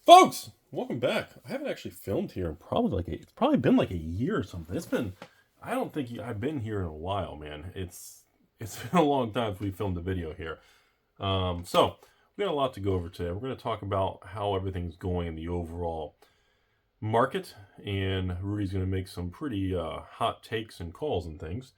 Folks, welcome back. I haven't actually filmed here in it's probably been like a year or something. I don't think I've been here in a while, man. It's been a long time since we filmed a video here. So we got a lot to go over today. We're going to talk about how everything's going in the overall market, and Rudy's going to make some pretty hot takes and calls and things.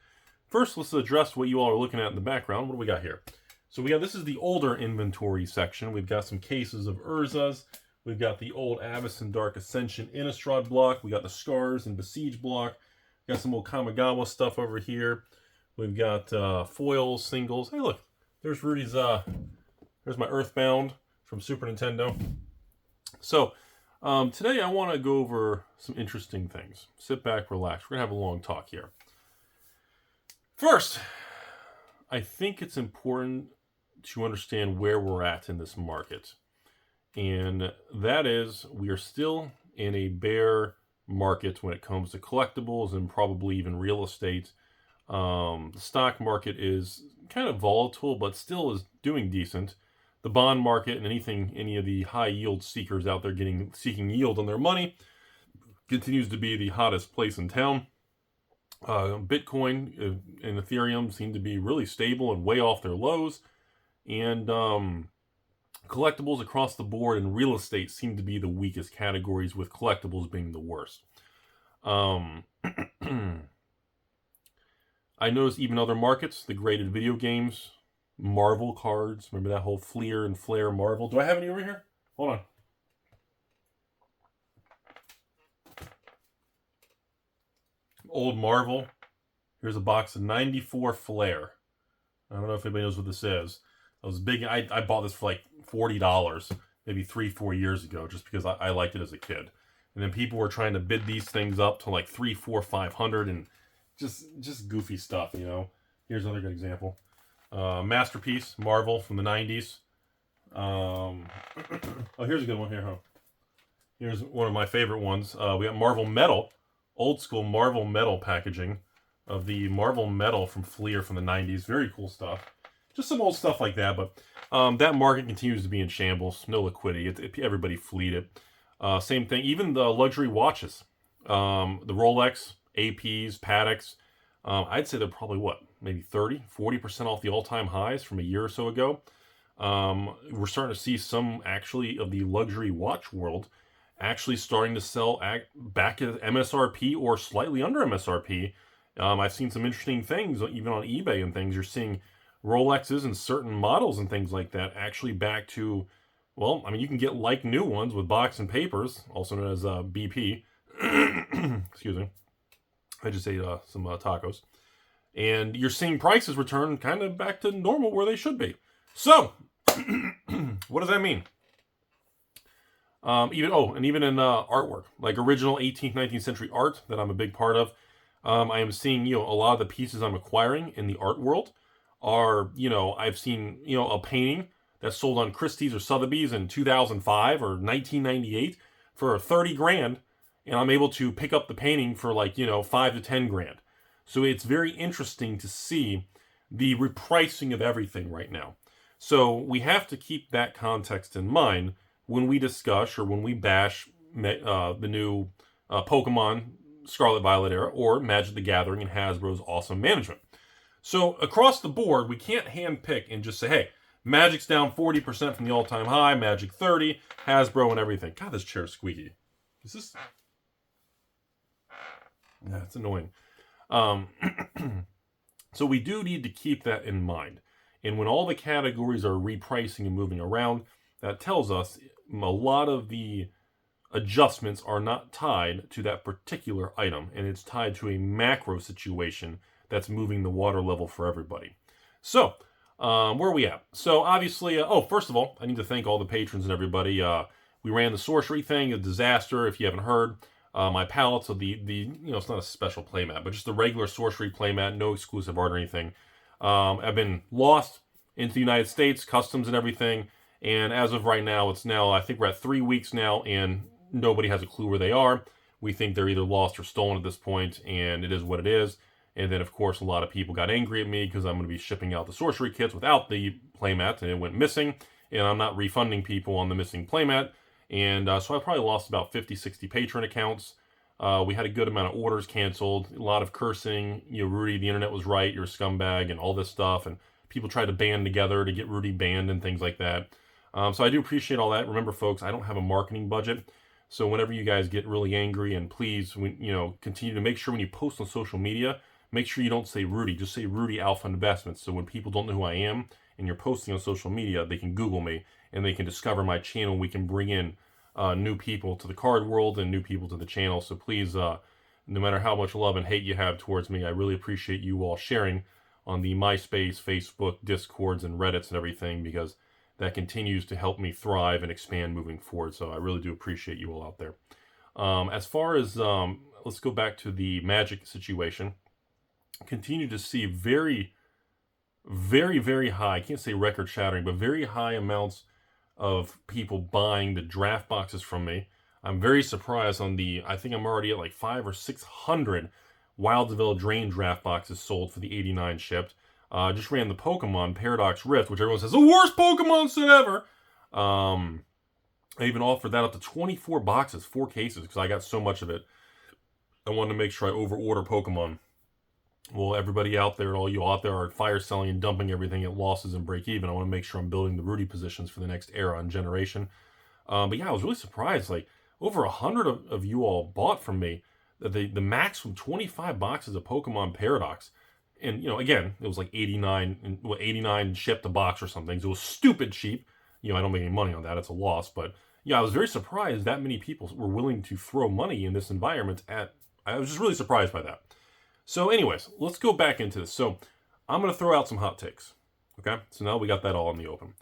First, let's address what you all are looking at in the background. What do we got here? So this is the older inventory section. We've got some cases of Urzas. We've got the old Avison Dark Ascension Innistrad block. We got the Scars and Besiege block. We got some old Kamigawa stuff over here. We've got foils, singles. Hey, look, there's Rudy's. There's my Earthbound from Super Nintendo. So today I want to go over some interesting things. Sit back, relax. We're gonna have a long talk here. First, I think it's important to understand where we're at in this market. And that is, we are still in a bear market when it comes to collectibles and probably even real estate. The stock market is kind of volatile, but still is doing decent. The bond market and any of the high yield seekers out there seeking yield on their money continues to be the hottest place in town. Bitcoin and Ethereum seem to be really stable and way off their lows. And collectibles across the board and real estate seem to be the weakest categories, with collectibles being the worst. I noticed even other markets, the graded video games, Marvel cards. Remember that whole Fleer and Flare Marvel? Do I have any over here? Hold on. Old Marvel. Here's a box of 94 Flare. I don't know if anybody knows what this is. I was big. I bought this for like $40, maybe 3-4 years ago, just because I liked it as a kid. And then people were trying to bid these things up to like $300, $400, $500, and just goofy stuff, you know. Here's another good example. Masterpiece, Marvel from the 90s. Oh, here's a good one here, huh? Here's one of my favorite ones. We got Marvel Metal, old school Marvel Metal packaging of the Marvel Metal from Fleer from the 90s. Very cool stuff. Just some old stuff like that, but that market continues to be in shambles. No liquidity. Everybody fleed it. Same thing. Even the luxury watches, the Rolex, APs, Pateks. I'd say they're probably maybe 30-40% off the all-time highs from a year or so ago. We're starting to see some actually of the luxury watch world actually starting to sell back at MSRP or slightly under MSRP. I've seen some interesting things even on eBay and things. You're seeing Rolexes and certain models and things like that actually back to, well, I mean, you can get like new ones with box and papers, also known as BP. Excuse me. I just ate some tacos. And you're seeing prices return kind of back to normal where they should be. So, what does that mean? Even in artwork, like original 18th, 19th century art that I'm a big part of, I am seeing, a lot of the pieces I'm acquiring in the art world are, I've seen, a painting that's sold on Christie's or Sotheby's in 2005 or 1998 for 30 grand. And I'm able to pick up the painting for like, 5 to 10 grand. So it's very interesting to see the repricing of everything right now. So we have to keep that context in mind when we discuss or when we bash the new Pokemon Scarlet Violet era or Magic the Gathering and Hasbro's awesome management. So across the board, we can't handpick and just say, hey, Magic's down 40% from the all-time high, Magic 30, Hasbro and everything. God, this chair's squeaky. Is this... Yeah, it's annoying. So we do need to keep that in mind. And when all the categories are repricing and moving around, that tells us a lot of the adjustments are not tied to that particular item, and it's tied to a macro situation that's moving the water level for everybody. So, where are we at? So, obviously, first of all, I need to thank all the patrons and everybody. We ran the sorcery thing, a disaster, if you haven't heard. My palettes of it's not a special playmat, but just the regular sorcery playmat, no exclusive art or anything, have been lost into the United States, customs and everything. And as of right now, I think we're at 3 weeks now, and nobody has a clue where they are. We think they're either lost or stolen at this point, and it is what it is. And then, of course, a lot of people got angry at me because I'm going to be shipping out the sorcery kits without the playmat, and it went missing. And I'm not refunding people on the missing playmat. And so I probably lost about 50, 60 patron accounts. We had a good amount of orders canceled, a lot of cursing. Rudy, the internet was right, you're a scumbag, and all this stuff. And people tried to band together to get Rudy banned and things like that. So I do appreciate all that. Remember, folks, I don't have a marketing budget. So whenever you guys get really angry, and please, continue to make sure when you post on social media, make sure you don't say Rudy, just say Rudy Alpha Investments. So when people don't know who I am and you're posting on social media, they can Google me and they can discover my channel. We can bring in new people to the card world and new people to the channel. So please, no matter how much love and hate you have towards me, I really appreciate you all sharing on the MySpace, Facebook, Discords, and Reddits and everything, because that continues to help me thrive and expand moving forward. So I really do appreciate you all out there. As far as, let's go back to the Magic situation. Continue to see very, very, very high, I can't say record shattering, but very high amounts of people buying the draft boxes from me. I'm very surprised on I think I'm already at like 500 or 600 Wildsville Drain draft boxes sold for the 89 shipped. Just ran the Pokemon Paradox Rift, which everyone says the worst Pokemon set ever. I even offered that up to 24 boxes, 4 cases, because I got so much of it. I wanted to make sure I overorder Pokemon. Well, everybody out there, all you out there are fire selling and dumping everything at losses and break even. I want to make sure I'm building the Rudy positions for the next era and generation. But yeah, I was really surprised. Like over 100 of you all bought from me. The maximum 25 boxes of Pokemon Paradox. And, again, it was like 89 shipped a box or something. So it was stupid cheap. I don't make any money on that. It's a loss. But yeah, I was very surprised that many people were willing to throw money in this environment. I was just really surprised by that. So anyways, let's go back into this. So I'm going to throw out some hot takes. Okay? So now we got that all in the open.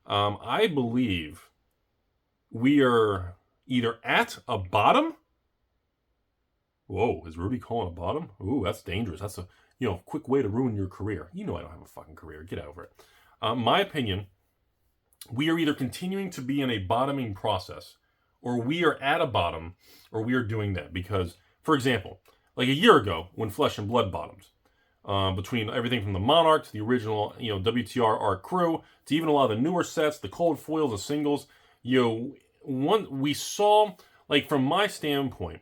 I believe we are either at a bottom. Whoa, is Rudy calling a bottom? Ooh, that's dangerous. That's a quick way to ruin your career. I don't have a fucking career. Get over it. My opinion, we are either continuing to be in a bottoming process, or we are at a bottom, or we are doing that. Because, for example, like a year ago, when Flesh and Blood bottomed, between everything from the Monarch to the original, WTR Art Crew, to even a lot of the newer sets, the cold foils, the singles, we saw, like from my standpoint,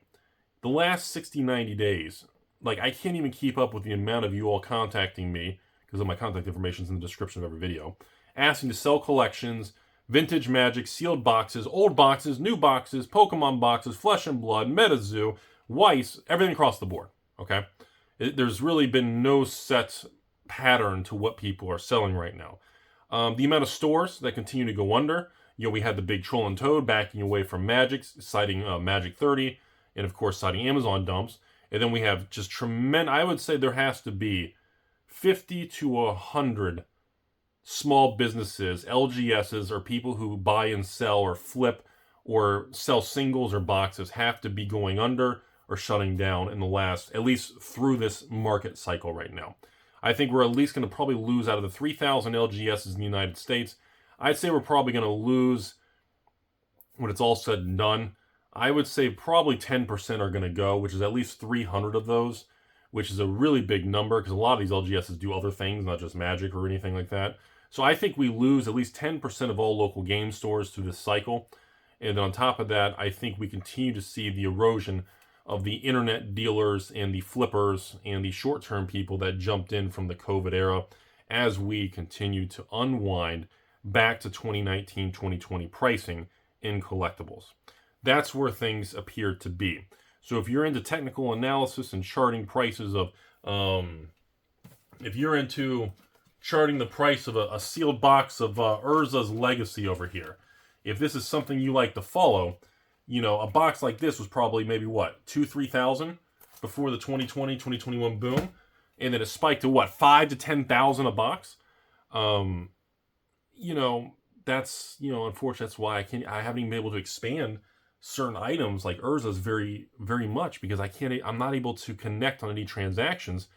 the last 60, 90 days, like I can't even keep up with the amount of you all contacting me, because of my contact information is in the description of every video, asking to sell collections, vintage Magic, sealed boxes, old boxes, new boxes, Pokemon boxes, Flesh and Blood, MetaZoo, Weiss, everything across the board, okay? There's really been no set pattern to what people are selling right now. The amount of stores that continue to go under, we had the big Troll and Toad backing away from Magic, citing Magic 30, and of course citing Amazon dumps. And then we have just tremendous, I would say there has to be 50 to 100 small businesses, LGSs, or people who buy and sell or flip or sell singles or boxes have to be going under or shutting down in the last, at least through this market cycle right now. I think we're at least going to probably lose out of the 3,000 LGSs in the United States. I'd say we're probably going to lose, when it's all said and done, I would say probably 10% are going to go, which is at least 300 of those, which is a really big number because a lot of these LGSs do other things, not just Magic or anything like that. So I think we lose at least 10% of all local game stores through this cycle. And then on top of that, I think we continue to see the erosion of the internet dealers and the flippers and the short-term people that jumped in from the COVID era as we continue to unwind back to 2019, 2020 pricing in collectibles. That's where things appear to be. So if you're into technical analysis and charting prices of, if you're into charting the price of a sealed box of Urza's Legacy over here, if this is something you like to follow, a box like this was probably maybe what, 2,000-3,000 before the 2020, 2021 boom, and then it spiked to what, 5,000 to 10,000 a box. That's unfortunately that's why I haven't even been able to expand certain items like Urza's very, very much because I'm not able to connect on any transactions.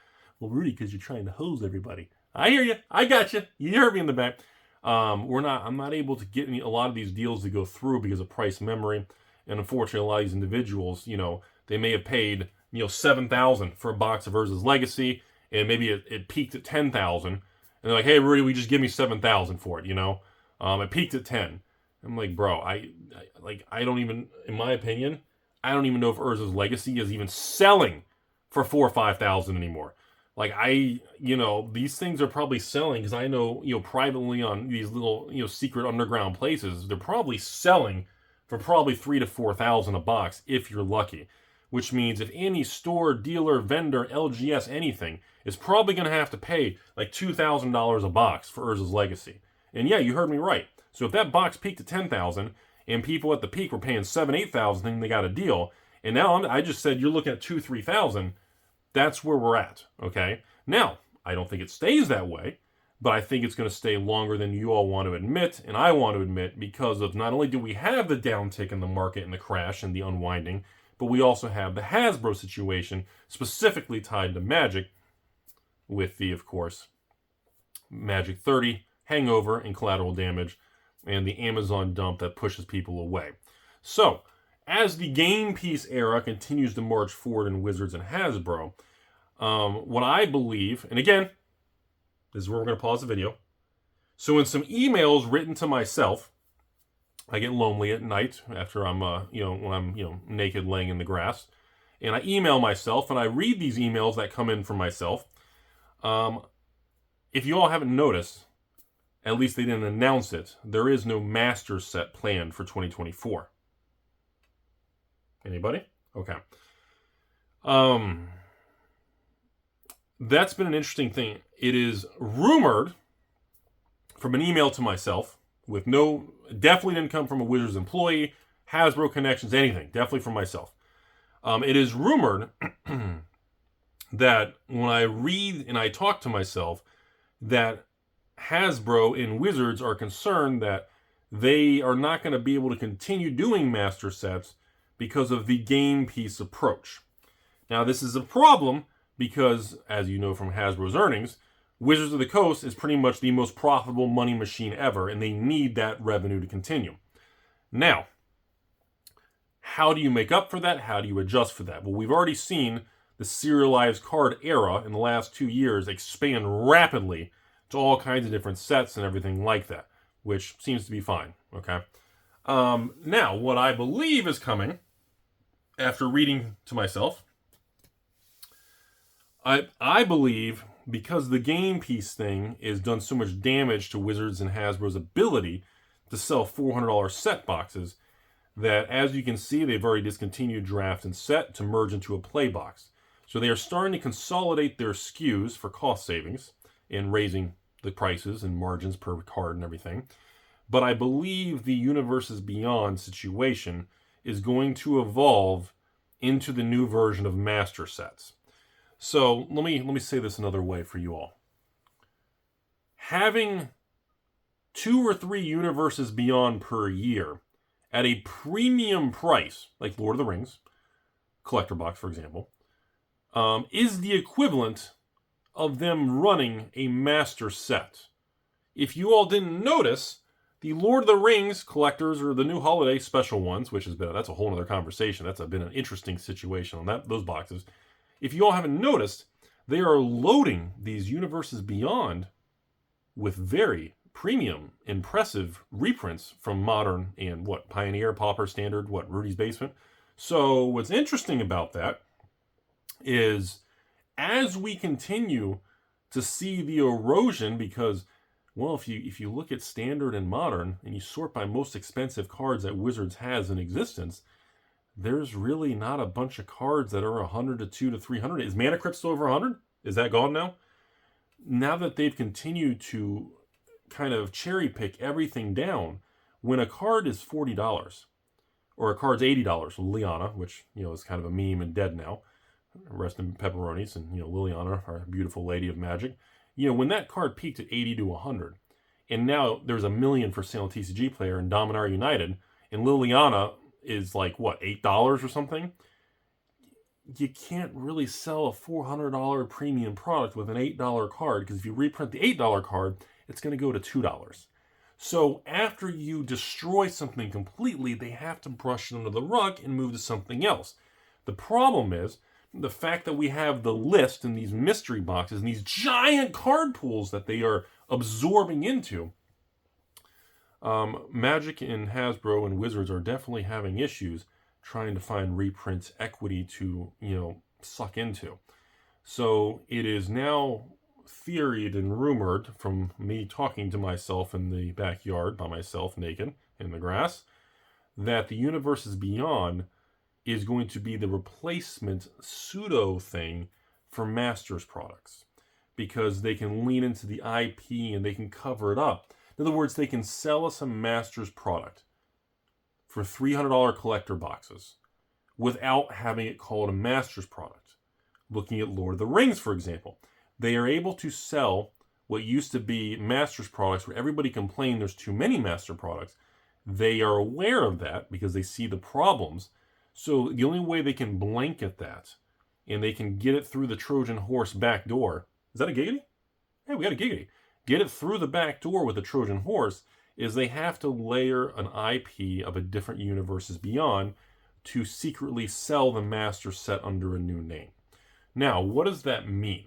Well, Rudy, because you're trying to hose everybody. I hear you. I got you. You heard me in the back. I'm not able to get a lot of these deals to go through because of price memory. And unfortunately, a lot of these individuals, they may have paid, $7,000 for a box of Urza's Legacy, and maybe it peaked at $10,000. And they're like, hey, Rudy, just give me $7,000 for it, It peaked at $10,000. I'm like, bro, I don't even, in my opinion, I don't even know if Urza's Legacy is even selling for 4,000 or 5,000 anymore. Like these things are probably selling because I know, privately on these little, secret underground places, they're probably selling for probably 3,000 to 4,000 a box if you're lucky. Which means if any store, dealer, vendor, LGS, anything is probably going to have to pay like $2,000 a box for Urza's Legacy. And yeah, you heard me right. So if that box peaked at 10,000 and people at the peak were paying 7,000, 8,000, then they got a deal. And now I just said you're looking at 2,000, 3,000. That's where we're at. Okay. Now I don't think it stays that way, but I think it's going to stay longer than you all want to admit, and I want to admit, because of not only do we have the downtick in the market and the crash and the unwinding, but we also have the Hasbro situation specifically tied to Magic, with the, of course, Magic 30 hangover and collateral damage, and the Amazon dump that pushes people away. So, as the game piece era continues to march forward in Wizards and Hasbro, what I believe, and again, this is where we're going to pause the video. So in some emails written to myself, I get lonely at night after I'm, when I'm, naked laying in the grass, and I email myself, and I read these emails that come in from myself. If you all haven't noticed, at least they didn't announce it, there is no master set planned for 2024. Anybody? Okay. That's been an interesting thing. It is rumored from an email to myself with definitely didn't come from a Wizards employee, Hasbro connections, anything. Definitely from myself. It is rumored that when I read and I talk to myself, that Hasbro and Wizards are concerned that they are not going to be able to continue doing master sets because of the game piece approach. Now, this is a problem because, as you know from Hasbro's earnings, Wizards of the Coast is pretty much the most profitable money machine ever, and they need that revenue to continue. Now, how do you make up for that? How do you adjust for that? Well, we've already seen the serialized card era in the last 2 years expand rapidly to all kinds of different sets and everything like that, which seems to be fine, okay? Now, what I believe is coming, after reading to myself, I believe because the game piece thing has done so much damage to Wizards and Hasbro's ability to sell $400 set boxes, that as you can see, they've already discontinued draft and set to merge into a play box. So they are starting to consolidate their SKUs for cost savings and raising the prices and margins per card and everything. But I believe the Universes Beyond situation is going to evolve into the new version of master sets. So let me say this another way for you all. Having 2 or 3 Universes Beyond per year at a premium price, like Lord of the Rings, collector box, for example, is the equivalent of them running a master set. If you all didn't notice, the Lord of the Rings collectors, or the new holiday special ones, which that's a whole other conversation. That's been an interesting situation on those boxes. If you all haven't noticed, they are loading these Universes Beyond with very premium, impressive reprints from Modern and Pioneer, Pauper, Standard, Rudy's Basement. So what's interesting about that is as we continue to see the erosion, because, well, if you look at Standard and Modern and you sort by most expensive cards that Wizards has in existence, there's really not a bunch of cards that are 100 to 200 to 300. Is Mana Crypt still over 100? Is that gone now? Now that they've continued to kind of cherry pick everything down, when a card is $40 or a card's $80, Liliana, which is kind of a meme and dead now, rest in pepperonis, and Liliana, our beautiful lady of magic. When that card peaked at 80 to 100, and now there's $1 million for sale TCG Player and Dominar United, and Liliana is like $8 or something. You can't really sell a $400 premium product with an $8 card, because if you reprint the $8 card, it's going to go to $2. So after you destroy something completely, they have to brush it under the rug and move to something else. The problem is the fact that we have the list and these mystery boxes and these giant card pools that they are absorbing into. Magic and Hasbro and Wizards are definitely having issues trying to find reprint equity to, suck into. So it is now theoried and rumored from me talking to myself in the backyard by myself naked in the grass that the Universes Beyond is going to be the replacement pseudo thing for Masters products, because they can lean into the IP and they can cover it up. In other words, they can sell us a Masters product for $300 collector boxes without having it called a Masters product. Looking at Lord of the Rings, for example, they are able to sell what used to be Masters products where everybody complained there's too many Master products. They are aware of that because they see the problems. So the only way they can blanket that and they can get it through the Trojan horse back door. Is that a giggity? Hey, we got a giggity. Get it through the back door with the Trojan horse is they have to layer an IP of a different Universes Beyond to secretly sell the master set under a new name. Now, what does that mean?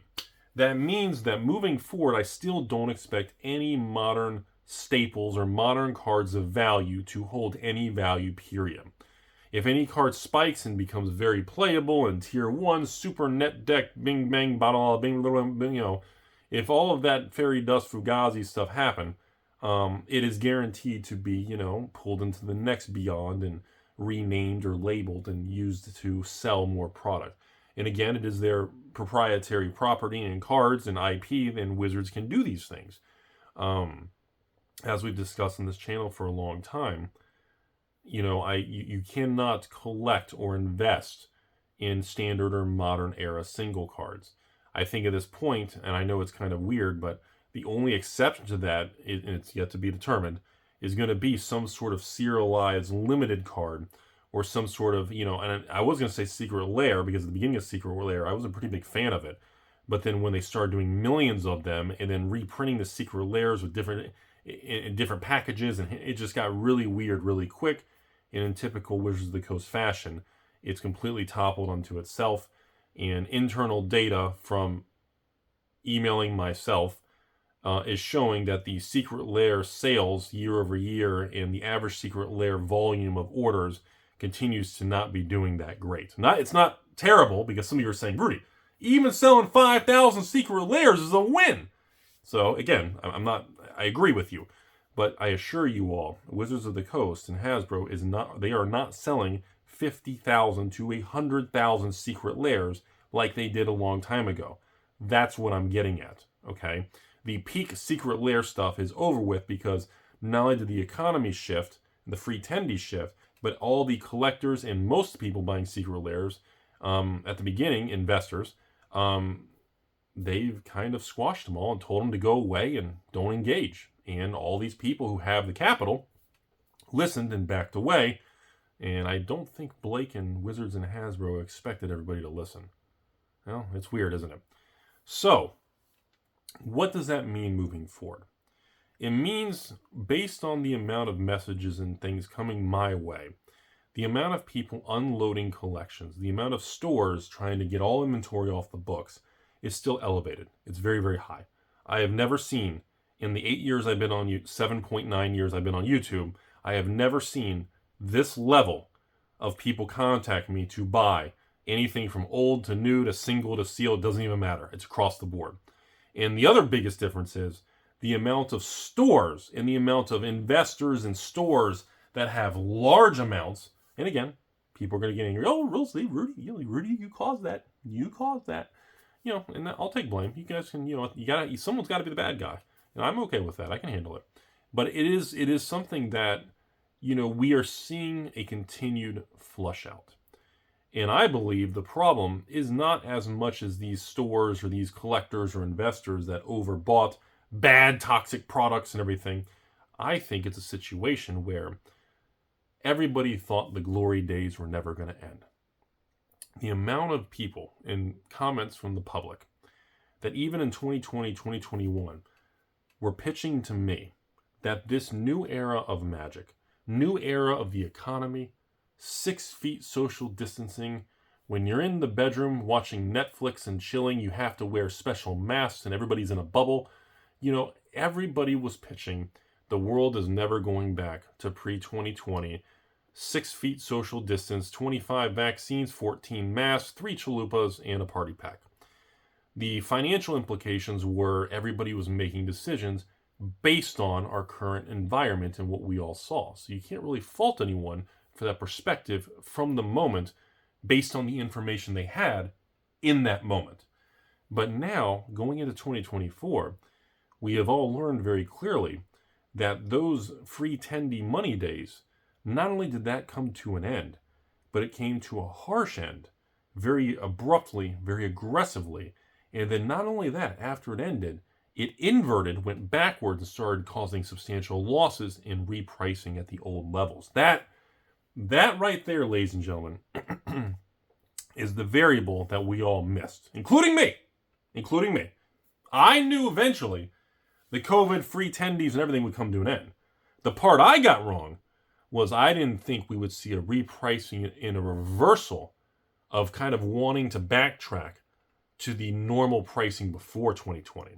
That means that moving forward, I still don't expect any modern staples or modern cards of value to hold any value, period. If any card spikes and becomes very playable and tier 1, super net deck, bing bang, bottle, bing, bing, if all of that fairy dust fugazi stuff happen, it is guaranteed to be, pulled into the next Beyond and renamed or labeled and used to sell more product. And again, it is their proprietary property and cards and IP, and Wizards can do these things. As we've discussed in this channel for a long time, you cannot collect or invest in standard or modern era single cards. I think at this point, and I know it's kind of weird, but the only exception to that, and it's yet to be determined, is going to be some sort of serialized limited card or some sort of, and I was going to say Secret Lair, because at the beginning of Secret Lair, I was a pretty big fan of it. But then when they started doing millions of them and then reprinting the Secret Lairs with different packages, and it just got really weird really quick. And in typical Wizards of the Coast fashion, it's completely toppled onto itself. And internal data from emailing myself is showing that the Secret Lair sales year over year and the average Secret Lair volume of orders continues to not be doing that great. It's not terrible, because some of you are saying, Rudy, even selling 5,000 Secret Lairs is a win. So again, I agree with you, but I assure you all, Wizards of the Coast and Hasbro they are not selling 50,000 to 100,000 Secret Lairs like they did a long time ago. That's what I'm getting at, okay? The peak Secret Lair stuff is over with, because not only did the economy shift, the free tendy shift, but all the collectors and most people buying Secret Lairs, at the beginning, investors, they've kind of squashed them all and told them to go away and don't engage. And all these people who have the capital listened and backed away. And I don't think Blake and Wizards and Hasbro expected everybody to listen. Well, it's weird, isn't it? So, what does that mean moving forward? It means, based on the amount of messages and things coming my way, the amount of people unloading collections, the amount of stores trying to get all inventory off the books is still elevated. It's very, very high. I have never seen, in the 8 years I've been on 7.9 years I've been on YouTube, I have never seen this level of people contact me to buy anything from old to new to single to sealed. It doesn't even matter. It's across the board. And the other biggest difference is the amount of stores and the amount of investors and stores that have large amounts. And again, people are going to get angry. Oh, Rudy, you caused that. You caused that. And I'll take blame. You guys can, someone's got to be the bad guy. And I'm okay with that. I can handle it. But it is something that, we are seeing a continued flush out. And I believe the problem is not as much as these stores or these collectors or investors that overbought bad toxic products and everything. I think it's a situation where everybody thought the glory days were never going to end. The amount of people and comments from the public that even in 2020, 2021 were pitching to me that this new era of Magic, new era of the economy, 6 feet social distancing, when you're in the bedroom watching Netflix and chilling, you have to wear special masks and everybody's in a bubble. Everybody was pitching the world is never going back to pre-2020. 6 feet social distance, 25 vaccines, 14 masks, 3 chalupas, and a party pack. The financial implications were everybody was making decisions based on our current environment and what we all saw. So you can't really fault anyone for that perspective from the moment based on the information they had in that moment. But now, going into 2024, we have all learned very clearly that those free 10D money days, not only did that come to an end, but it came to a harsh end, very abruptly, very aggressively. And then not only that, after it ended, it inverted, went backwards, and started causing substantial losses in repricing at the old levels. That right there, ladies and gentlemen, is the variable that we all missed, including me. I knew eventually the COVID-free 10Ds and everything would come to an end. The part I got wrong was I didn't think we would see a repricing in a reversal of kind of wanting to backtrack to the normal pricing before 2020.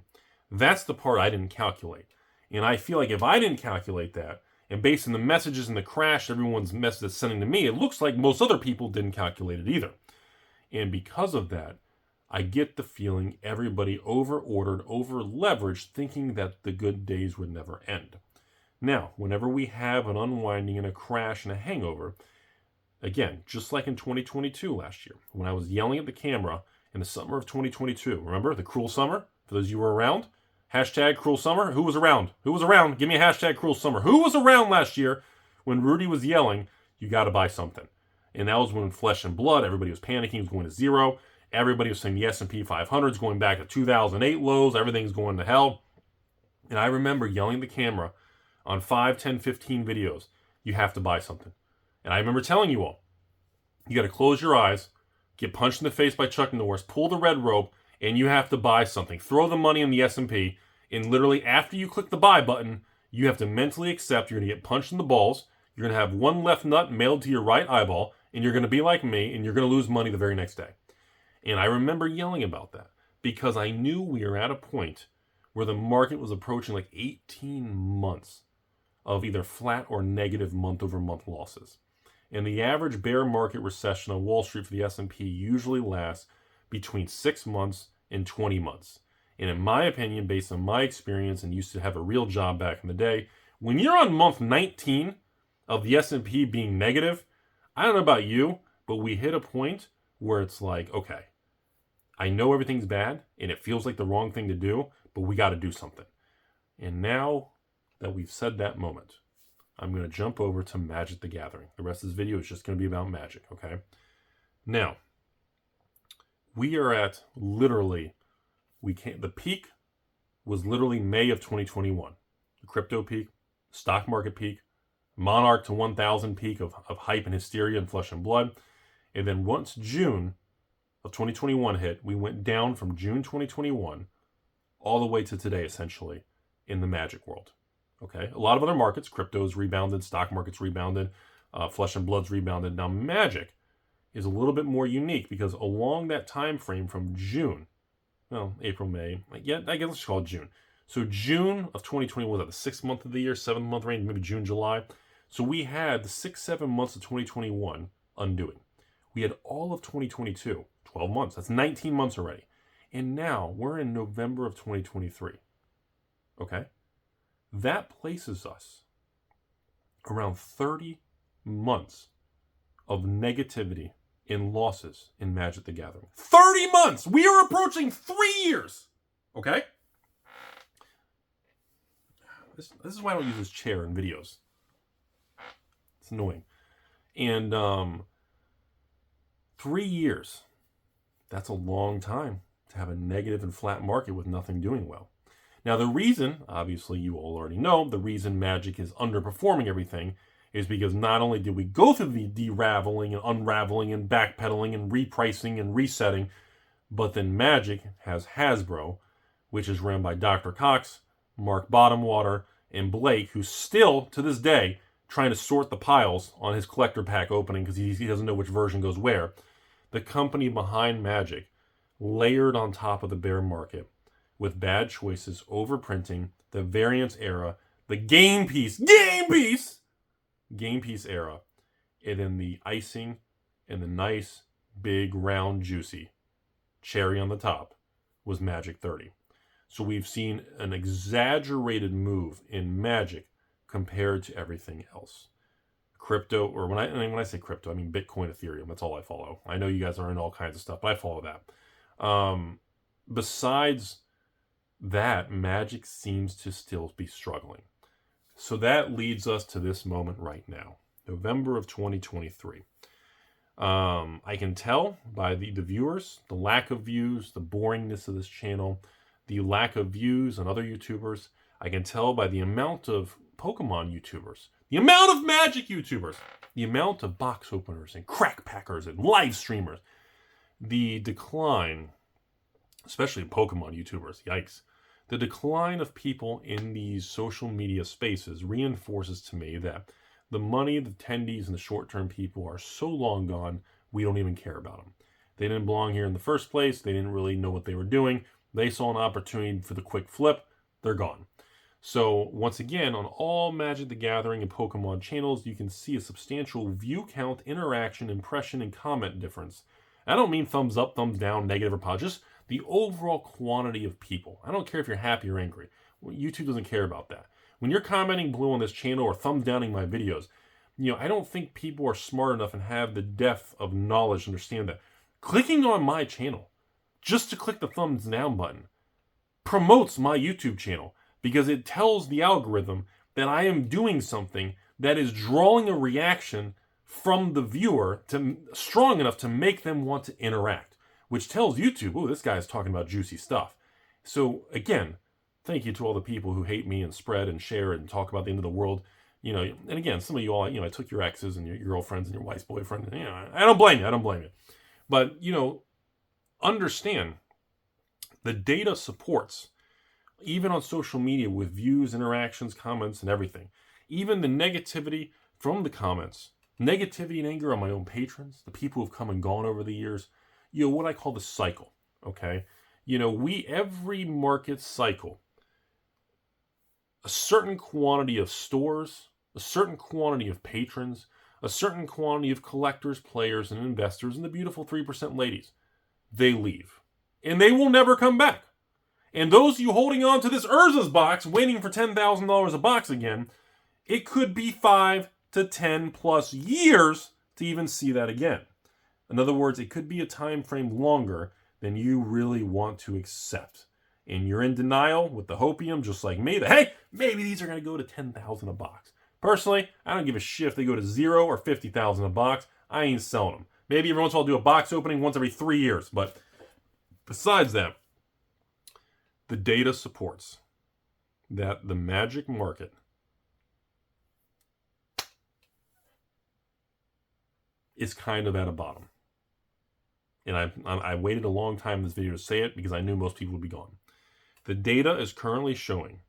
That's the part I didn't calculate. And I feel like if I didn't calculate that, and based on the messages and the crash everyone's message is sending to me, it looks like most other people didn't calculate it either. And because of that, I get the feeling everybody over-ordered, over-leveraged, thinking that the good days would never end. Now, whenever we have an unwinding and a crash and a hangover, again, just like in 2022 last year, when I was yelling at the camera in the summer of 2022, remember the cruel summer? For those of you who were around, hashtag cruel summer. Who was around? Give me a hashtag cruel summer. Who was around last year when Rudy was yelling, you got to buy something? And that was when flesh and blood, everybody was panicking, was going to zero. Everybody was saying the S&P 500 is going back to 2008 lows. Everything's going to hell. And I remember yelling at the camera on 5, 10, 15 videos, you have to buy something. And I remember telling you all, you got to close your eyes, get punched in the face by Chuck Norris, pull the red rope, and you have to buy something. Throw the money in the S&P, and literally after you click the buy button, you have to mentally accept you're going to get punched in the balls, you're going to have one left nut mailed to your right eyeball, and you're going to be like me, and you're going to lose money the very next day. And I remember yelling about that because I knew we were at a point where the market was approaching like 18 months of either flat or negative month-over-month losses. And the average bear market recession on Wall Street for the S&P usually lasts between 6 months and 20 months. And in my opinion, based on my experience and used to have a real job back in the day, when you're on month 19 of the S&P being negative, I don't know about you, but we hit a point where it's like, okay, I know everything's bad and it feels like the wrong thing to do, but we got to do something. And now that we've said that moment, I'm going to jump over to Magic the Gathering. The rest of this video is just going to be about Magic, okay? Now, we are at literally, the peak was literally May of 2021. The crypto peak, stock market peak, Monarch to 1,000 peak of hype and hysteria and flesh and blood. And then once June of 2021 hit, we went down from June 2021 all the way to today, essentially, in the Magic world. Okay, a lot of other markets, crypto's rebounded, stock market's rebounded, flesh and blood's rebounded. Now, Magic is a little bit more unique because along that time frame from June, well, April, May, I guess let's call it June. So June of 2020 was that the 6th month of the year, 7th month range, maybe June, July. So we had the 6-7 months of 2021 undoing. We had all of 2022, 12 months. That's 19 months already. And now we're in November of 2023. Okay? That places us around 30 months of negativity in losses in Magic the Gathering. 30 months! We are approaching 3 years! Okay? This is why I don't use this chair in videos. It's annoying. And 3 years. That's a long time to have a negative and flat market with nothing doing well. Now, the reason, obviously you all already know, the reason Magic is underperforming everything is because not only did we go through the de-raveling and unraveling and backpedaling and repricing and resetting, but then Magic has Hasbro, which is run by Dr. Cox, Mark Bottomwater, and Blake, who's still, to this day, trying to sort the piles on his collector pack opening because he doesn't know which version goes where. The company behind Magic layered on top of the bear market with bad choices, overprinting, the variance era, the game piece era, and then the icing and the nice, big, round, juicy cherry on the top was Magic 30. So we've seen an exaggerated move in Magic compared to everything else. Crypto, or when I say crypto, I mean Bitcoin, Ethereum. That's all I follow. I know you guys are in all kinds of stuff, but I follow that. Besides that, Magic seems to still be struggling. So that leads us to this moment right now, November of 2023. I can tell by the viewers, the lack of views, the boringness of this channel, the lack of views on other YouTubers. I can tell by the amount of Pokemon YouTubers, the amount of Magic YouTubers, the amount of box openers and crack packers and live streamers, the decline, especially Pokemon YouTubers, yikes. The decline of people in these social media spaces reinforces to me that the money, the attendees, and the short-term people are so long gone, we don't even care about them. They didn't belong here in the first place. They didn't really know what they were doing. They saw an opportunity for the quick flip. They're gone. So once again, on all Magic the Gathering and Pokemon channels, you can see a substantial view count, interaction, impression, and comment difference. I don't mean thumbs up, thumbs down, negative, or positive. Just the overall quantity of people. I don't care if you're happy or angry. YouTube doesn't care about that. When you're commenting blue on this channel or thumbs downing my videos, I don't think people are smart enough and have the depth of knowledge to understand that clicking on my channel just to click the thumbs down button promotes my YouTube channel, because it tells the algorithm that I am doing something that is drawing a reaction from the viewer to strong enough to make them want to interact, which tells YouTube, oh, this guy's talking about juicy stuff. So again, thank you to all the people who hate me and spread and share and talk about the end of the world. And again, some of you all, I took your exes and your girlfriends and your wife's boyfriend. I don't blame you. But, understand the data supports, even on social media with views, interactions, comments, and everything, even the negativity from the comments, negativity and anger on my own patrons, the people who've come and gone over the years, what I call the cycle, okay? Every market cycle, a certain quantity of stores, a certain quantity of patrons, a certain quantity of collectors, players, and investors, and the beautiful 3% ladies, they leave. And they will never come back. And those of you holding on to this Urza's box, waiting for $10,000 a box again, it could be 5 to 10 plus years to even see that again. In other words, it could be a time frame longer than you really want to accept. And you're in denial with the hopium, just like me, that, hey, maybe these are going to go to $10,000 a box. Personally, I don't give a shit if they go to 0 or $50,000 a box. I ain't selling them. Maybe every once in a while I'll do a box opening once every 3 years. But besides that, the data supports that the Magic market is kind of at a bottom. And I waited a long time in this video to say it because I knew most people would be gone. The data is currently showing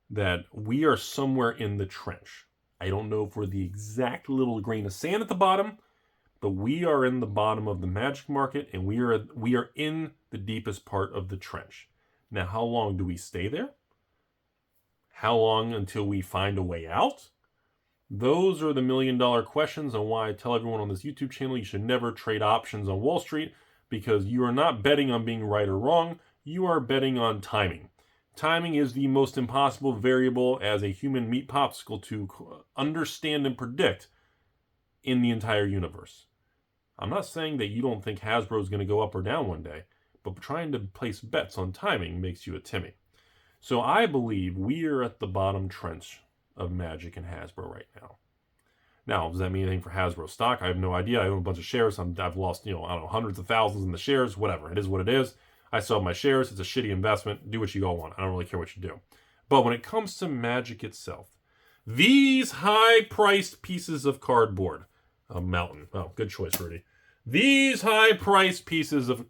that we are somewhere in the trench. I don't know if we're the exact little grain of sand at the bottom, but we are in the bottom of the Magic market, and we are in the deepest part of the trench. Now, how long do we stay there? How long until we find a way out? Those are the million-dollar questions, and why I tell everyone on this YouTube channel you should never trade options on Wall Street, because you are not betting on being right or wrong. You are betting on timing. Timing is the most impossible variable as a human meat popsicle to understand and predict in the entire universe. I'm not saying that you don't think Hasbro is going to go up or down one day, but trying to place bets on timing makes you a Timmy. So I believe we are at the bottom trench of Magic and Hasbro right now. Now, does that mean anything for Hasbro stock? I have no idea. I own a bunch of shares. I've lost, hundreds of thousands in the shares. Whatever. It is what it is. I sell my shares. It's a shitty investment. Do what you all want. I don't really care what you do. But when it comes to Magic itself, these high-priced pieces of cardboard, a mountain. Oh, good choice, Rudy. These high-priced pieces of...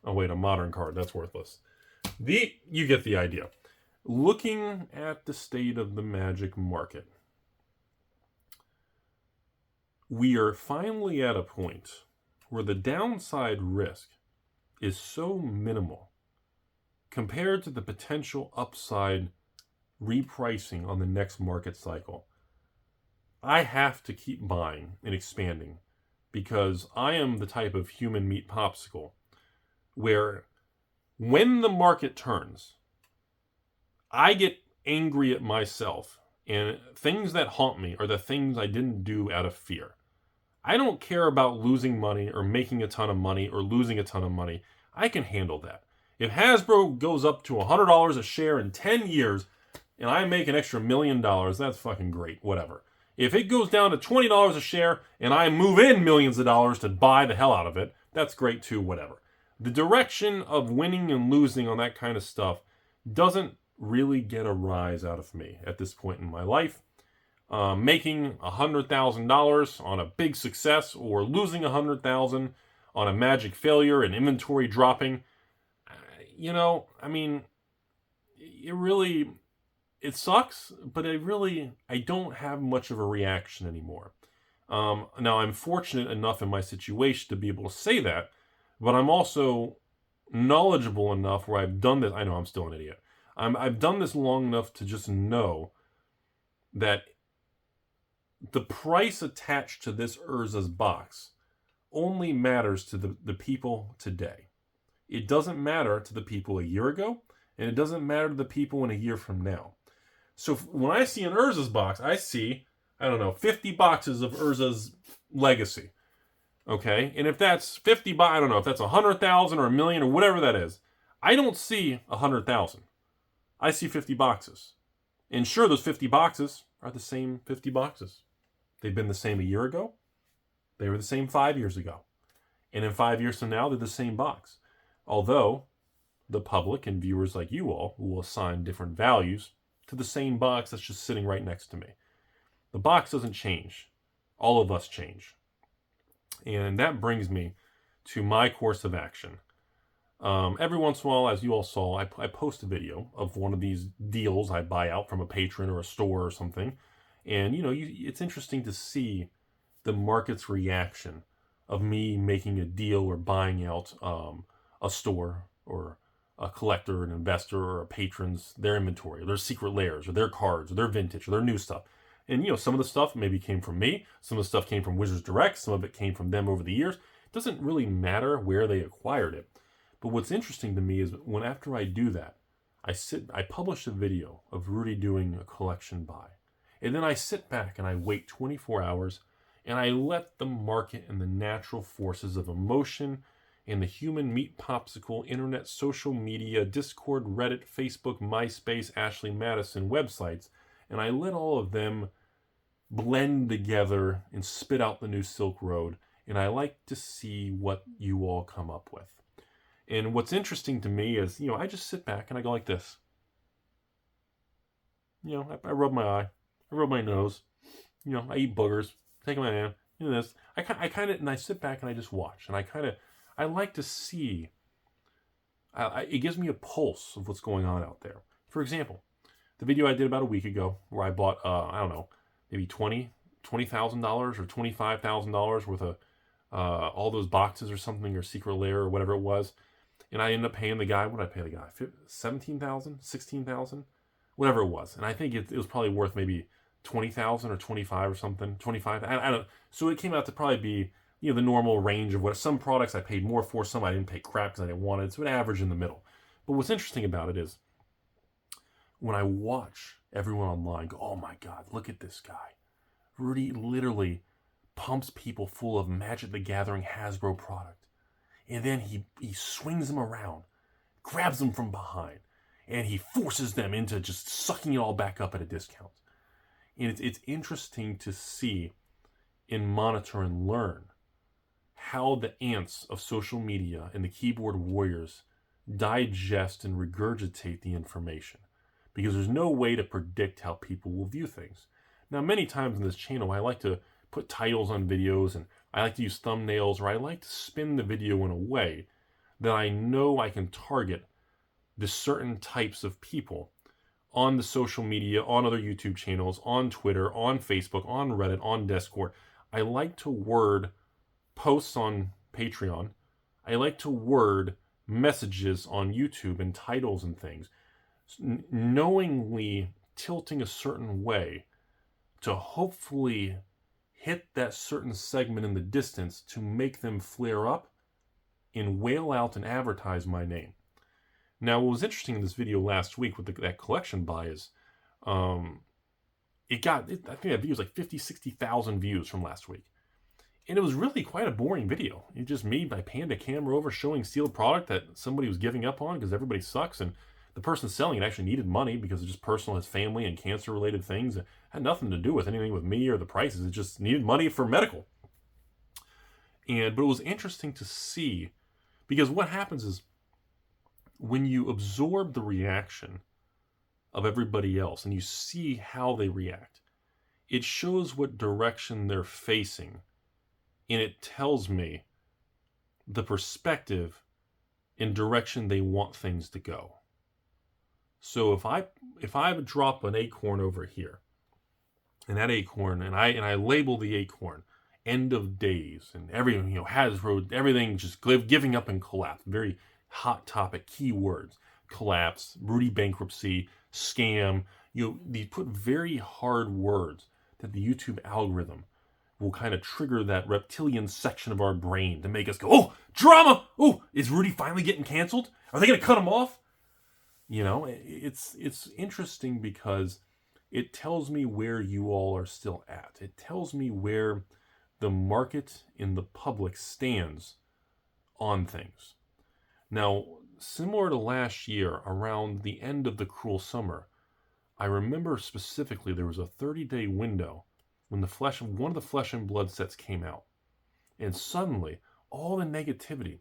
Oh, wait, a modern card. That's worthless. You get the idea. Looking at the state of the Magic market, we are finally at a point where the downside risk is so minimal compared to the potential upside repricing on the next market cycle, I have to keep buying and expanding because I am the type of human meat popsicle where when the market turns, I get angry at myself, and things that haunt me are the things I didn't do out of fear. I don't care about losing money or making a ton of money or losing a ton of money. I can handle that. If Hasbro goes up to $100 a share in 10 years and I make an extra $1 million, that's fucking great, whatever. If it goes down to $20 a share and I move in millions of dollars to buy the hell out of it, that's great too, whatever. The direction of winning and losing on that kind of stuff doesn't really get a rise out of me at this point in my life. Making $100,000 on a big success or losing $100,000 on a magic failure and inventory dropping, I mean, it sucks, but I don't have much of a reaction anymore. Now, I'm fortunate enough in my situation to be able to say that, but I'm also knowledgeable enough where I've done this. I know I'm still an idiot. I've done this long enough to just know that the price attached to this Urza's box only matters to the people today. It doesn't matter to the people a year ago, and it doesn't matter to the people in a year from now. So when I see an Urza's box, I see, 50 boxes of Urza's Legacy. Okay? And if that's 50, I don't know, if that's 100,000 or a million or whatever that is, I don't see 100,000. I see 50 boxes. And sure, those 50 boxes are the same 50 boxes. They've been the same a year ago. They were the same 5 years ago. And in 5 years from now, they're the same box. Although the public and viewers like you all will assign different values to the same box that's just sitting right next to me. The box doesn't change. All of us change. And that brings me to my course of action. Every once in a while, as you all saw, I post a video of one of these deals I buy out from a patron or a store or something. And, it's interesting to see the market's reaction of me making a deal or buying out a store or a collector, an investor, or a patron's, their inventory, or their secret layers, or their cards, or their vintage, or their new stuff. And, some of the stuff maybe came from me. Some of the stuff came from Wizards Direct. Some of it came from them over the years. It doesn't really matter where they acquired it. But what's interesting to me is when after I do that, I publish a video of Rudy doing a collection buy. And then I sit back and I wait 24 hours and I let the market and the natural forces of emotion and the human meat popsicle, internet, social media, Discord, Reddit, Facebook, MySpace, Ashley Madison websites, and I let all of them blend together and spit out the new Silk Road. And I like to see what you all come up with. And what's interesting to me is, I just sit back and I go like this. I rub my eye. I rub my nose. I eat boogers. Take my hand. This. I sit back and I just watch. And I like to see. It gives me a pulse of what's going on out there. For example, the video I did about a week ago where I bought, maybe $20,000 or $25,000 worth of all those boxes or something, or secret layer or whatever it was. And I ended up paying the guy, what did I pay the guy? $17,000, $16,000, whatever it was. And I think it was probably worth maybe $20,000 or $25,000 or something. $25,000. I don't. So it came out to probably be the normal range of what some products I paid more for, some I didn't pay crap because I didn't want it. So it averaged in the middle. But what's interesting about it is when I watch everyone online go, oh my God, look at this guy. Rudy literally pumps people full of Magic the Gathering Hasbro product. And then he swings them around, grabs them from behind, and he forces them into just sucking it all back up at a discount. And it's interesting to see and monitor and learn how the ants of social media and the keyboard warriors digest and regurgitate the information. Because there's no way to predict how people will view things. Now, many times in this channel, I like to put titles on videos, and I like to use thumbnails, or I like to spin the video in a way that I know I can target the certain types of people on the social media, on other YouTube channels, on Twitter, on Facebook, on Reddit, on Discord. I like to word posts on Patreon. I like to word messages on YouTube and titles and things, knowingly tilting a certain way to hopefully hit that certain segment in the distance to make them flare up and wail out and advertise my name. Now, what was interesting in this video last week with that collection buy is I think that video was like 50, 60,000 views from last week. And it was really quite a boring video. It just me, I panned a camera over showing sealed product that somebody was giving up on because everybody sucks. And the person selling it actually needed money because it's just personal, his family and cancer-related things. It had nothing to do with anything with me or the prices. It just needed money for medical. But it was interesting to see, because what happens is when you absorb the reaction of everybody else and you see how they react, it shows what direction they're facing. And it tells me the perspective and direction they want things to go. So if I drop an acorn over here, and that acorn, and I label the acorn end of days, and everything, Hasbro, everything just giving up and collapse. Very hot topic keywords: collapse, Rudy bankruptcy, scam. You put very hard words that the YouTube algorithm will kind of trigger that reptilian section of our brain to make us go, oh, drama! Oh, is Rudy finally getting canceled? Are they going to cut him off? It's interesting because it tells me where you all are still at. It tells me where the market in the public stands on things. Now, similar to last year, around the end of the cruel summer, I remember specifically there was a 30-day window when one of the Flesh and Blood sets came out. And suddenly, all the negativity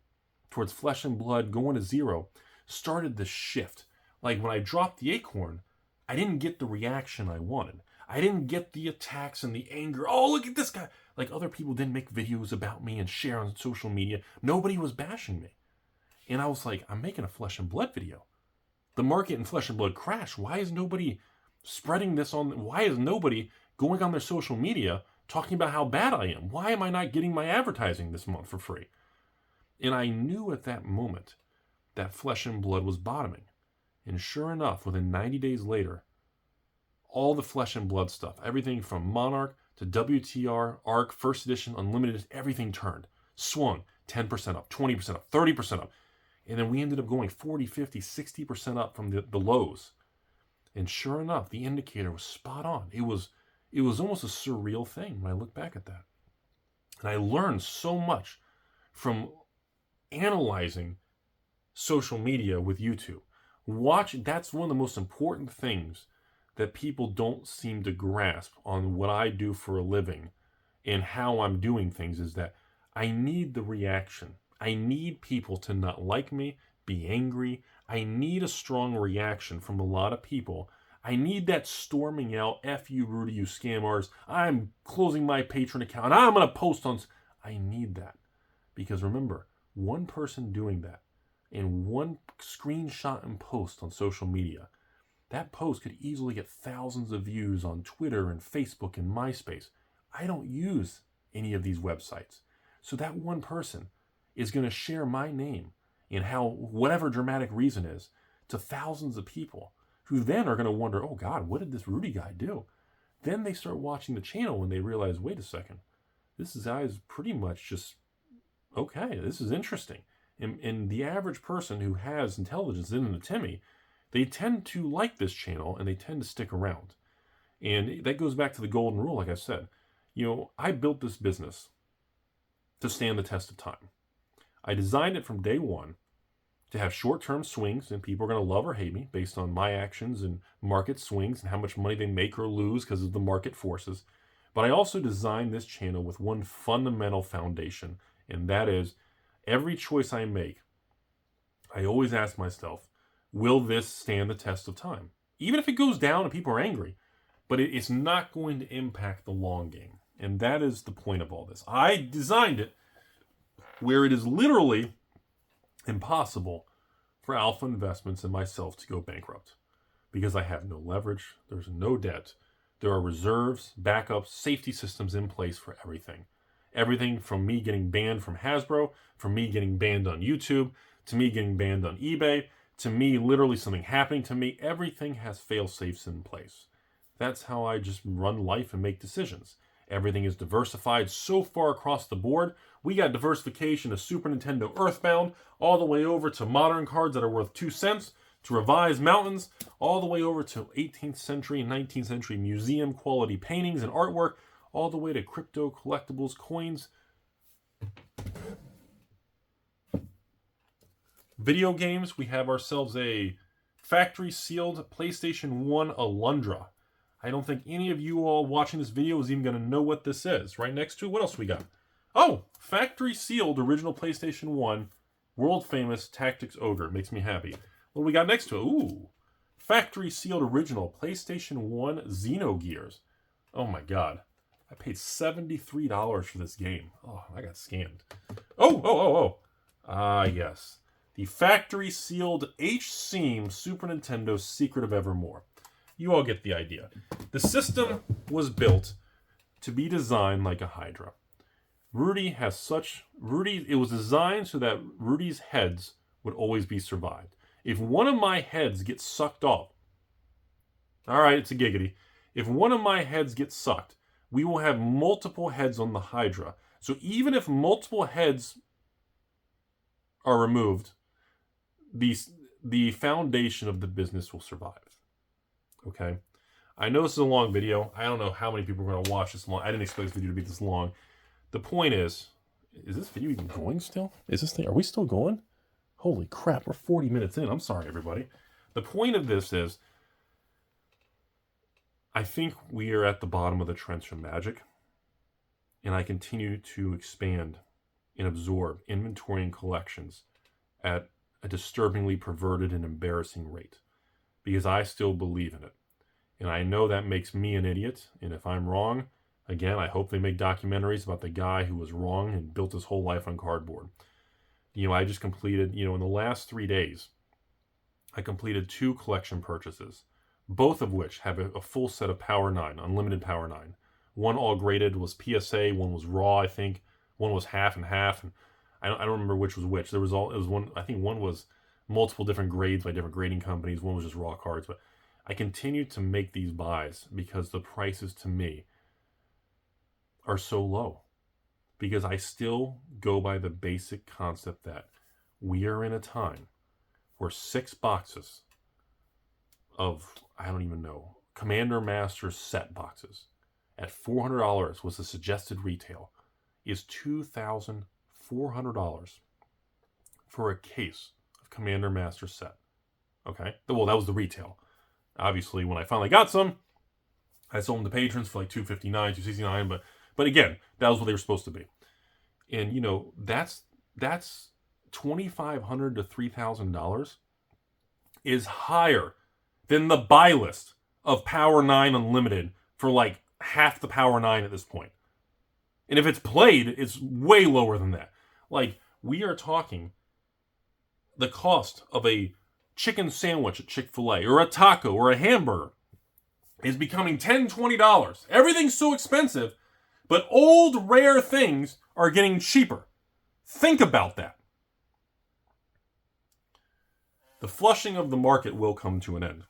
towards Flesh and Blood going to zero started to shift. Like when I dropped the acorn, I didn't get the reaction I wanted. I didn't get the attacks and the anger. Oh, look at this guy. Like other people didn't make videos about me and share on social media. Nobody was bashing me. And I was like, I'm making a Flesh and Blood video. The market in Flesh and Blood crashed. Why is nobody spreading this on? Why is nobody going on their social media talking about how bad I am? Why am I not getting my advertising this month for free? And I knew at that moment that Flesh and Blood was bottoming. And sure enough, within 90 days later, all the Flesh and Blood stuff, everything from Monarch to WTR, ARC, First Edition, Unlimited, everything turned. Swung 10% up, 20% up, 30% up. And then we ended up going 40, 50, 60% up from the lows. And sure enough, the indicator was spot on. It was almost a surreal thing when I look back at that. And I learned so much from analyzing social media with YouTube. That's one of the most important things that people don't seem to grasp on what I do for a living and how I'm doing things, is that I need the reaction. I need people to not like me, be angry. I need a strong reaction from a lot of people. I need that storming out, F you, Rudy, you scammers. I'm closing my Patreon account. I'm going to post on. I need that. Because remember, one person doing that in one screenshot and post on social media, that post could easily get thousands of views on Twitter and Facebook and MySpace. I don't use any of these websites. So that one person is going to share my name and how whatever dramatic reason is to thousands of people who then are going to wonder, oh God, what did this Rudy guy do? Then they start watching the channel and they realize, wait a second, this guy is pretty much just, okay, this is interesting. And the average person who has intelligence in the Timmy, they tend to like this channel and they tend to stick around. And that goes back to the golden rule, like I said. I built this business to stand the test of time. I designed it from day one to have short-term swings, and people are going to love or hate me based on my actions and market swings and how much money they make or lose because of the market forces. But I also designed this channel with one fundamental foundation, and that is every choice I make, I always ask myself, will this stand the test of time? Even if it goes down and people are angry, but it's not going to impact the long game. And that is the point of all this. I designed it where it is literally impossible for Alpha Investments and myself to go bankrupt because I have no leverage, there's no debt, there are reserves, backups, safety systems in place for everything. Everything from me getting banned from Hasbro, from me getting banned on YouTube, to me getting banned on eBay, to me literally something happening to me, everything has fail-safes in place. That's how I just run life and make decisions. Everything is diversified so far across the board. We got diversification to Super Nintendo Earthbound, all the way over to modern cards that are worth 2 cents, to revised mountains, all the way over to 18th century and 19th century museum quality paintings and artwork, all the way to crypto collectibles, coins. Video games, we have ourselves a factory sealed PlayStation 1 Alundra. I don't think any of you all watching this video is even going to know what this is. Right next to it, what else we got? Oh, factory sealed original PlayStation 1 world famous Tactics Ogre. Makes me happy. What do we got next to it? Ooh, factory sealed original PlayStation 1 Xenogears. Oh my god. I paid $73 for this game. Oh, I got scammed. Ah, yes. The factory sealed H-Seam Super Nintendo Secret of Evermore. You all get the idea. The system was built to be designed like a Hydra. It was designed so that Rudy's heads would always be survived. If one of my heads gets sucked off, all right, it's a giggity. If one of my heads gets sucked, we will have multiple heads on the Hydra. So even if multiple heads are removed, the foundation of the business will survive. Okay? I know this is a long video. I don't know how many people are going to watch this long. I didn't expect this video to be this long. The point is this video even going still? Are we still going? Holy crap, we're 40 minutes in. I'm sorry, everybody. The point of this is, I think we are at the bottom of the trench of Magic, and I continue to expand and absorb inventory and collections at a disturbingly perverted and embarrassing rate, because I still believe in it. And I know that makes me an idiot, and if I'm wrong, again, I hope they make documentaries about the guy who was wrong and built his whole life on cardboard. I just completed, in the last 3 days, I completed 2 collection purchases, both of which have a full set of Power 9, unlimited Power 9. One all graded was PSA, one was raw, I think. One was half and half, and I don't remember which was which. It was one, I think one was multiple different grades by different grading companies. One was just raw cards, but I continue to make these buys because the prices to me are so low. Because I still go by the basic concept that we are in a time where 6 boxes of, I don't even know, Commander Master set boxes at $400 was the suggested retail, is $2,400 for a case of Commander Master set. Okay? Well, that was the retail. Obviously, when I finally got some, I sold them to patrons for like $259, $269, but again, that was what they were supposed to be. And, that's $2,500 to $3,000 is higher than the buy list of Power 9 Unlimited for like half the Power 9 at this point. And if it's played, it's way lower than that. Like, we are talking the cost of a chicken sandwich at Chick-fil-A or a taco or a hamburger is becoming $10, $20. Everything's so expensive, but old, rare things are getting cheaper. Think about that. The flushing of the market will come to an end.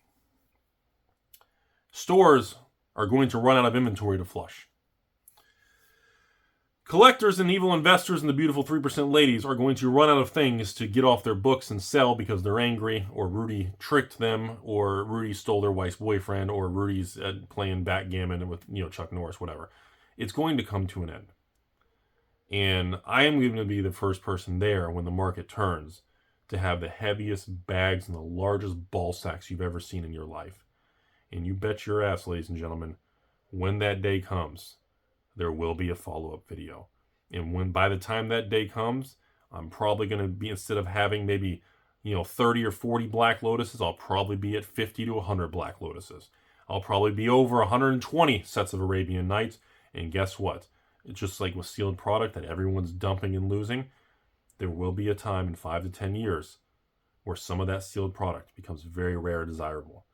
Stores are going to run out of inventory to flush. Collectors and evil investors and the beautiful 3% ladies are going to run out of things to get off their books and sell because they're angry, or Rudy tricked them, or Rudy stole their wife's boyfriend, or Rudy's playing backgammon with Chuck Norris, whatever. It's going to come to an end. And I am going to be the first person there when the market turns to have the heaviest bags and the largest ball sacks you've ever seen in your life. And you bet your ass, ladies and gentlemen, when that day comes, there will be a follow-up video. And by the time that day comes, I'm probably going to be, instead of having maybe 30 or 40 Black Lotuses, I'll probably be at 50 to 100 Black Lotuses. I'll probably be over 120 sets of Arabian Nights. And guess what? It's just like with sealed product that everyone's dumping and losing. There will be a time in 5 to 10 years where some of that sealed product becomes very rare and desirable.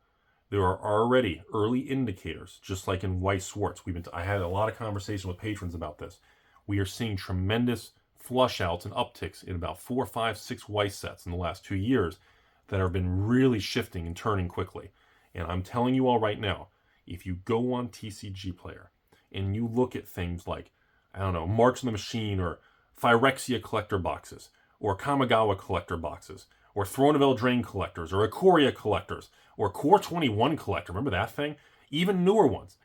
There are already early indicators, just like in Weiss Schwartz. I had a lot of conversation with patrons about this. We are seeing tremendous flush outs and upticks in about 4, 5, 6 Weiss sets in the last 2 years that have been really shifting and turning quickly. And I'm telling you all right now, If you go on TCG Player and you look at things like, I don't know, March of the Machine or Phyrexia collector boxes or Kamigawa collector boxes or Throne of Eldraine collectors or Ikoria collectors or Core 21 collector, remember that thing? Even newer ones,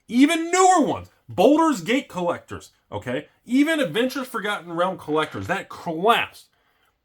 Baldur's Gate collectors, okay? Even Adventures Forgotten Realm collectors, that collapsed.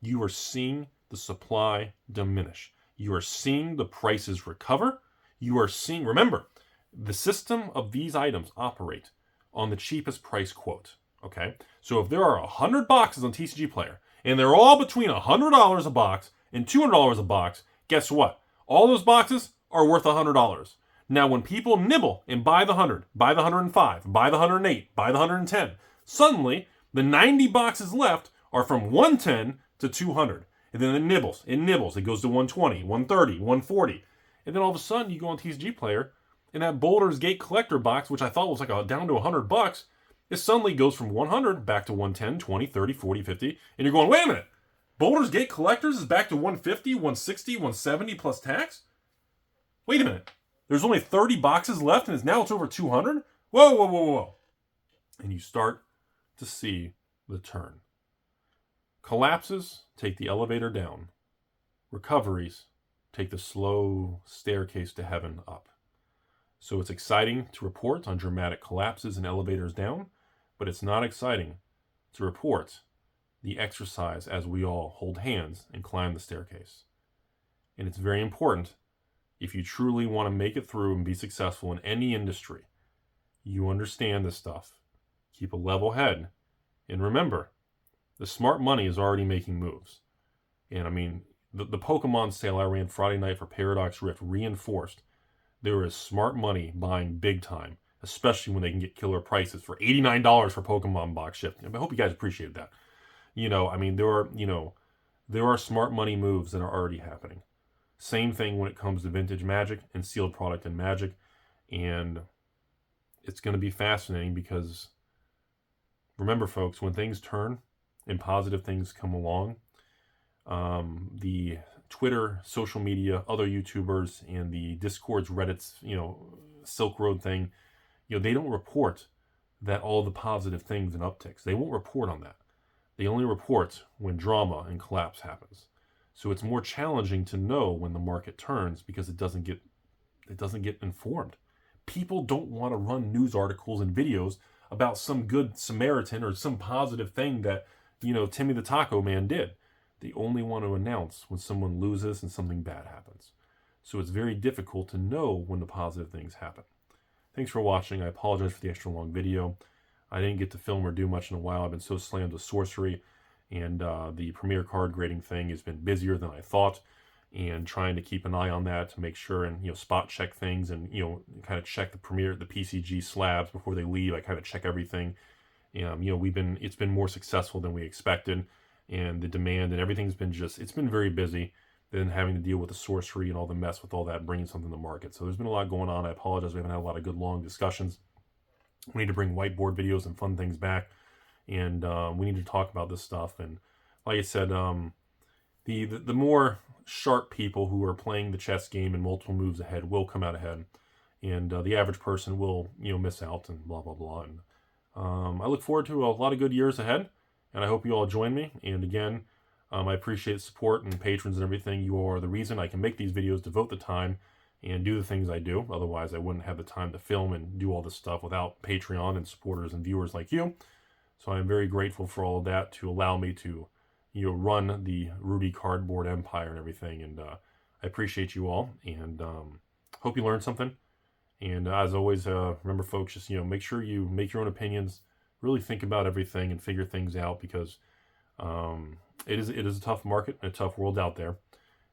You are seeing the supply diminish. You are seeing the prices recover. You are seeing, remember, the system of these items operate on the cheapest price quote, okay? So if there are 100 boxes on TCG Player, and they're all between $100 a box and $200 a box, guess what? All those boxes are worth $100. Now, when people nibble and buy the 100, buy the 105, buy the 108, buy the 110, suddenly the 90 boxes left are from 110 to 200. And then it nibbles, it goes to 120, 130, 140. And then all of a sudden you go on TCG Player and that Baldur's Gate collector box, which I thought was like down to $100, it suddenly goes from 100 back to 110, 20, 30, 40, 50. And you're going, wait a minute, Baldur's Gate collectors is back to 150, 160, 170 plus tax? Wait a minute. There's only 30 boxes left and now it's over 200? Whoa. And you start to see the turn. Collapses take the elevator down. Recoveries take the slow staircase to heaven up. So it's exciting to report on dramatic collapses and elevators down, but it's not exciting to report the exercise as we all hold hands and climb the staircase. And it's very important, if you truly want to make it through and be successful in any industry, you understand this stuff. Keep a level head. And remember, the smart money is already making moves. And I mean, the Pokemon sale I ran Friday night for Paradox Rift reinforced there is smart money buying big time, especially when they can get killer prices for $89 for Pokemon box shipping. I hope you guys appreciate that. I mean, there are smart money moves that are already happening. Same thing when it comes to vintage Magic and sealed product in Magic. And it's going to be fascinating because, remember folks, when things turn and positive things come along, the Twitter, social media, other YouTubers, and the Discords, Reddits, Silk Road thing, they don't report that all the positive things and upticks. They won't report on that. They only report when drama and collapse happens. So it's more challenging to know when the market turns because it doesn't get informed. People don't want to run news articles and videos about some good Samaritan or some positive thing that, Timmy the Taco Man did. They only want to announce when someone loses and something bad happens. So it's very difficult to know when the positive things happen. Thanks for watching. I apologize for the extra long video. I didn't get to film or do much in a while. I've been so slammed with sorcery. And the premier card grading thing has been busier than I thought, and trying to keep an eye on that to make sure and spot check things and kind of check the PCG slabs before they leave. I kind of check everything. It's been more successful than we expected, and the demand and everything's been it's been very busy. Then having to deal with the sorcery and all the mess with all that, bringing something to market. So there's been a lot going on. I apologize. We haven't had a lot of good long discussions. We need to bring whiteboard videos and fun things back. And we need to talk about this stuff. And like I said, the more sharp people who are playing the chess game and multiple moves ahead will come out ahead. And the average person will, miss out and blah, blah, blah. And I look forward to a lot of good years ahead. And I hope you all join me. And again, I appreciate support and patrons and everything. You are the reason I can make these videos, devote the time, and do the things I do. Otherwise, I wouldn't have the time to film and do all this stuff without Patreon and supporters and viewers like you. So I'm very grateful for all of that to allow me to, run the Rudy cardboard empire and everything. And I appreciate you all, and hope you learned something. And as always, remember, folks, just make sure you make your own opinions. Really think about everything and figure things out, because it is a tough market and a tough world out there,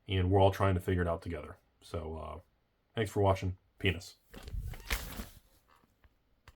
and we're all trying to figure it out together. So thanks for watching. Penis.